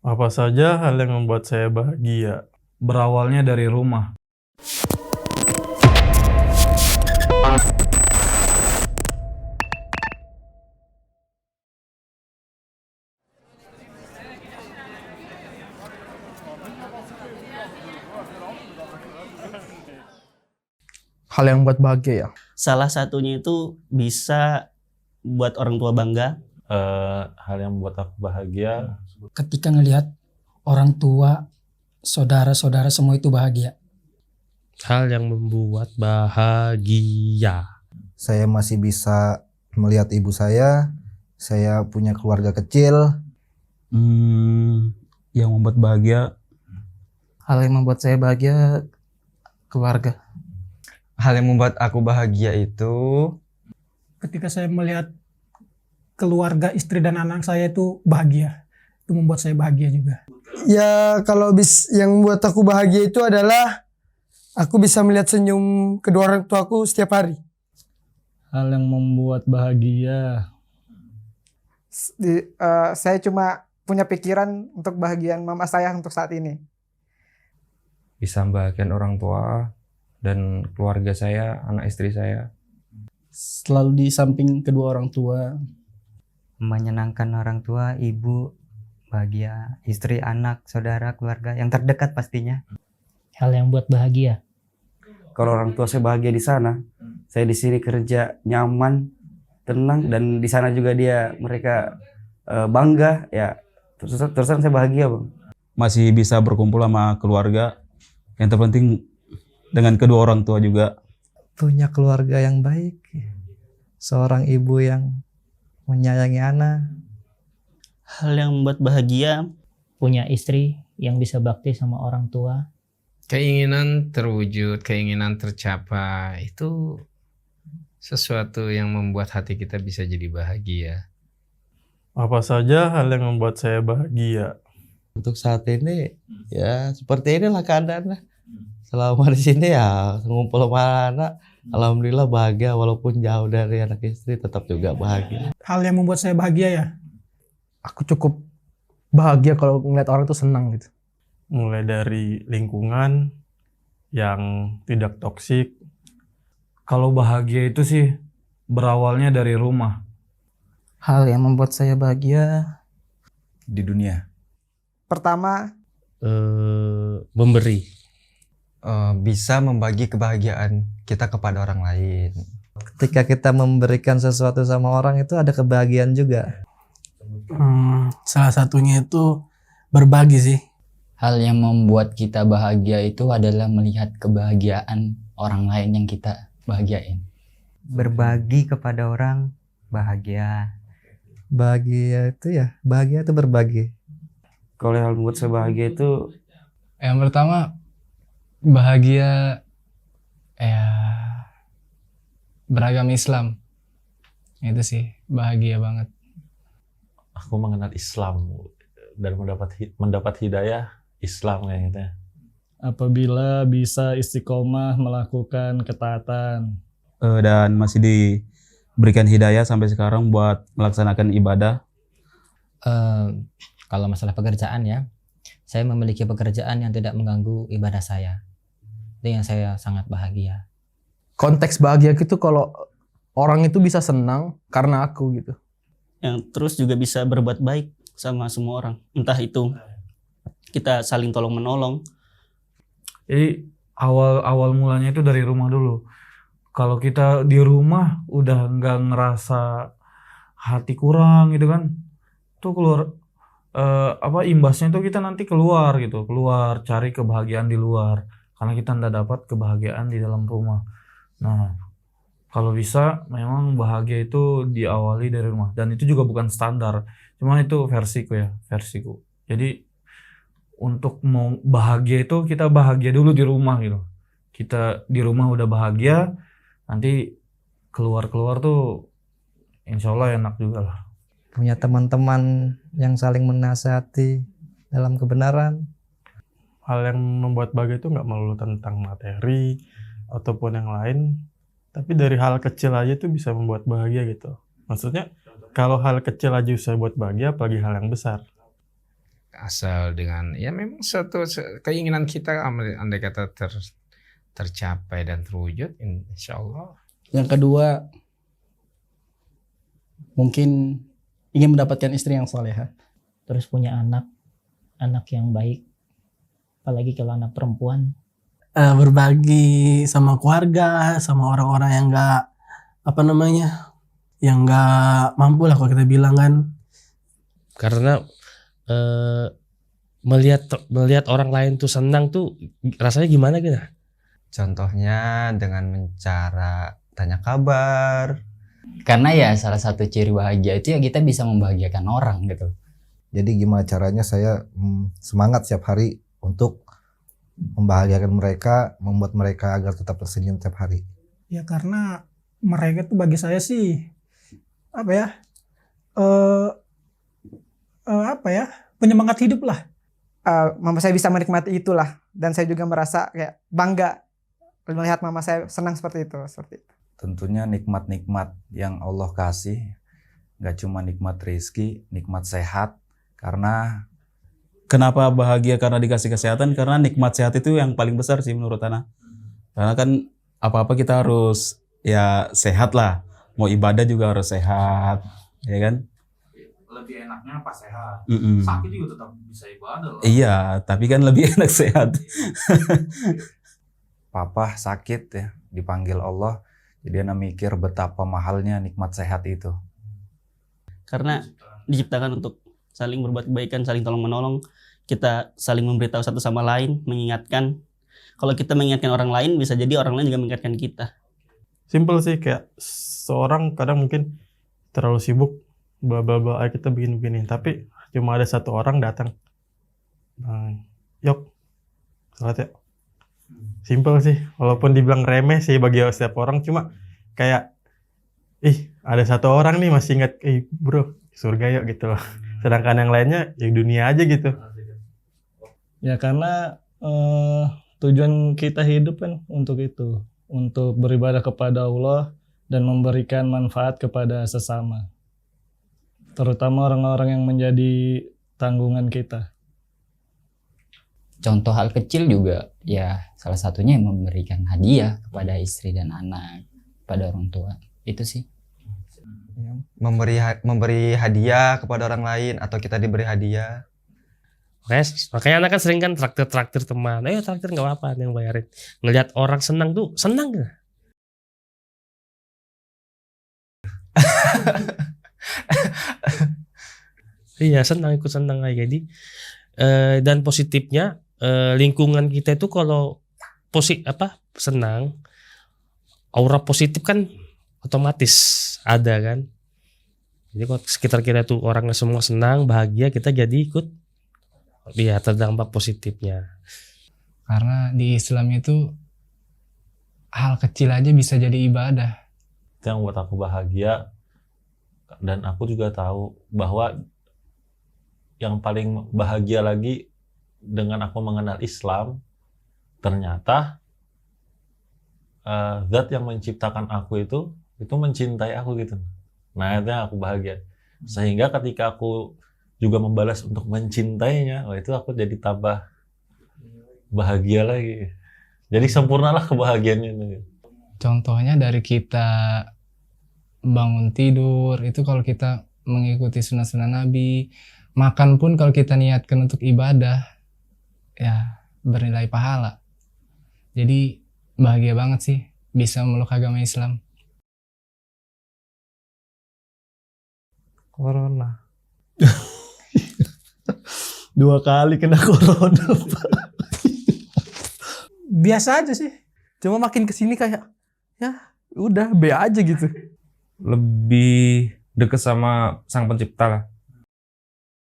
Apa saja hal yang membuat saya bahagia? Berawalnya dari rumah. Hal yang buat bahagia ya. Salah satunya itu bisa buat orang tua bangga. Hal yang membuat aku bahagia, Ketika ngelihat orang tua, saudara-saudara semua itu bahagia. Hal yang membuat bahagia. Saya masih bisa melihat ibu saya punya keluarga kecil. yang membuat bahagia, Hal yang membuat saya bahagia keluarga. Hal yang membuat aku bahagia itu Ketika saya melihat keluarga, istri dan anak saya itu bahagia. Itu membuat saya bahagia juga. Ya kalau yang buat aku bahagia itu adalah aku bisa melihat senyum kedua orang tuaku setiap hari. Hal yang membuat bahagia. Saya cuma punya pikiran untuk bahagian mama saya untuk saat ini. bisa membahagiakan orang tua dan keluarga saya, anak istri saya. Selalu di samping kedua orang tua. Menyenangkan orang tua, ibu, bahagia, istri, anak, saudara, keluarga, yang terdekat pastinya. Hal yang buat bahagia. Kalau orang tua saya bahagia di sana, saya di sini kerja nyaman, tenang, dan di sana juga mereka bangga, ya terusan saya bahagia, Bang. masih bisa berkumpul sama keluarga. Yang terpenting dengan kedua orang tua juga. Punya keluarga yang baik. Seorang ibu yang menyayangi anak. Hal yang membuat bahagia, Punya istri yang bisa bakti sama orang tua. Keinginan terwujud, keinginan tercapai, itu sesuatu yang membuat hati kita bisa jadi bahagia. Apa saja hal yang membuat saya bahagia? Untuk saat ini ya seperti inilah keadaannya. Selama di sini ya ngumpul sama anak, alhamdulillah bahagia, walaupun jauh dari anak istri tetap juga bahagia. Hal yang membuat saya bahagia ya. Aku cukup bahagia kalau ngeliat orang tuh senang gitu. Mulai dari lingkungan yang tidak toksik. Kalau bahagia itu sih berawalnya dari rumah. Hal yang membuat saya bahagia Di dunia. Pertama, Memberi. Bisa membagi kebahagiaan kita kepada orang lain. ketika kita memberikan sesuatu sama orang itu ada kebahagiaan juga. Salah satunya itu berbagi sih. Hal yang membuat kita bahagia itu adalah melihat kebahagiaan orang lain yang kita bahagiain. Berbagi kepada orang, bahagia. Bahagia itu berbagi. Kalau hal membuat saya bahagia itu, Yang pertama, bahagia ya beragam Islam. Itu sih bahagia banget. Aku mengenal Islam dan mendapat hidayah Islam kayak gitu ya. Apabila bisa istiqomah melakukan ketaatan. Dan masih diberikan hidayah sampai sekarang buat melaksanakan ibadah. Kalau masalah pekerjaan ya, saya memiliki pekerjaan yang tidak mengganggu ibadah saya. Itu yang saya sangat bahagia. Konteks bahagia gitu kalau orang itu bisa senang karena aku gitu. yang terus juga bisa berbuat baik sama semua orang. Entah itu kita saling tolong menolong. Jadi awal mulanya itu dari rumah dulu. Kalau kita di rumah udah nggak ngerasa hati kurang gitu kan, tuh keluar imbasnya tuh kita nanti keluar cari kebahagiaan di luar karena kita nggak dapat kebahagiaan di dalam rumah. Nah, kalau bisa memang bahagia itu diawali dari rumah, dan itu juga bukan standar, cuman itu versiku. Jadi untuk mau bahagia itu kita bahagia dulu di rumah gitu. Kita di rumah udah bahagia, nanti keluar tuh insya Allah enak juga lah. Punya teman-teman yang saling menasihati dalam kebenaran. Hal yang membuat bahagia itu nggak melulu tentang materi ataupun yang lain, tapi dari hal kecil aja tuh bisa membuat bahagia gitu. Maksudnya kalau hal kecil aja bisa buat bahagia, apalagi hal yang besar. asal dengan ya memang suatu keinginan kita andai kata tercapai dan terwujud, insya Allah. Yang kedua, mungkin ingin mendapatkan istri yang soleha. Terus punya anak yang baik, apalagi kalau anak perempuan. Berbagi sama keluarga, sama orang-orang yang yang nggak mampu lah kalau kita bilang kan. Karena melihat orang lain tuh senang tuh rasanya gimana gitu? Contohnya dengan mencara tanya kabar. Karena ya salah satu ciri bahagia itu ya kita bisa membahagiakan orang gitu. Jadi gimana caranya saya semangat setiap hari untuk membahagiakan mereka, membuat mereka agar tetap tersenyum setiap hari. Ya karena mereka tuh bagi saya sih penyemangat hidup lah. Mama saya bisa menikmati itulah, dan saya juga merasa kayak bangga melihat mama saya senang seperti itu. Tentunya nikmat-nikmat yang Allah kasih, gak cuma nikmat rezeki, nikmat sehat. Karena kenapa bahagia karena dikasih kesehatan? Karena nikmat sehat itu yang paling besar sih menurut Ana. Karena kan apa-apa kita harus ya sehat lah. Mau ibadah juga harus sehat, ya kan? Lebih enaknya pas sehat. Sakit juga tetap bisa ibadah lah. Iya, tapi kan lebih enak sehat. Papa sakit ya, dipanggil Allah. Jadi Ana mikir betapa mahalnya nikmat sehat itu. Karena diciptakan untuk saling berbuat kebaikan, saling tolong menolong. Kita saling memberitahu satu sama lain, mengingatkan. Kalau kita mengingatkan orang lain, bisa jadi orang lain juga mengingatkan kita. Simple sih, kayak seorang kadang mungkin terlalu sibuk, bla bla bla, ayo kita bikin begini. Tapi cuma ada satu orang datang, yuk sholat ya. Simple sih, walaupun dibilang remeh sih bagi setiap orang, cuma kayak ada satu orang nih masih ingat, bro surga yuk gitu loh. Sedangkan yang lainnya ya dunia aja gitu. Ya karena tujuan kita hidup kan untuk itu, untuk beribadah kepada Allah dan memberikan manfaat kepada sesama, terutama orang-orang yang menjadi tanggungan kita. Contoh hal kecil juga ya salah satunya memberikan hadiah kepada istri dan anak, pada orang tua. Itu sih. Memberi hadiah kepada orang lain atau kita diberi hadiah. Makanya anak kan sering kan traktir teman. Ayo traktir nggak apa-apa yang bayarin. Ngelihat orang senang tuh senang gak? Iya senang, ikut senang aja. Jadi dan positifnya lingkungan kita itu kalau senang, aura positif kan otomatis ada kan. Jadi kalau sekitar kita tuh orangnya semua senang, bahagia, kita jadi ikut ya terdampak positifnya. Karena di Islam itu hal kecil aja bisa jadi ibadah. Itu yang buat aku bahagia, dan aku juga tahu bahwa yang paling bahagia lagi dengan aku mengenal Islam, ternyata zat yang menciptakan aku itu mencintai aku gitu. Nah itu yang aku bahagia. Sehingga ketika aku juga membalas untuk mencintainya, itu aku jadi tambah bahagia lagi. Jadi sempurnalah kebahagiaannya itu. Contohnya dari kita bangun tidur, itu kalau kita mengikuti sunnah-sunnah Nabi, makan pun kalau kita niatkan untuk ibadah, ya bernilai pahala. Jadi bahagia banget sih bisa memeluk agama Islam. Corona. 2 kali kena corona, Pak. Biasa aja sih. Cuma makin kesini kayak ya udah B aja gitu. Lebih dekat sama Sang Pencipta lah.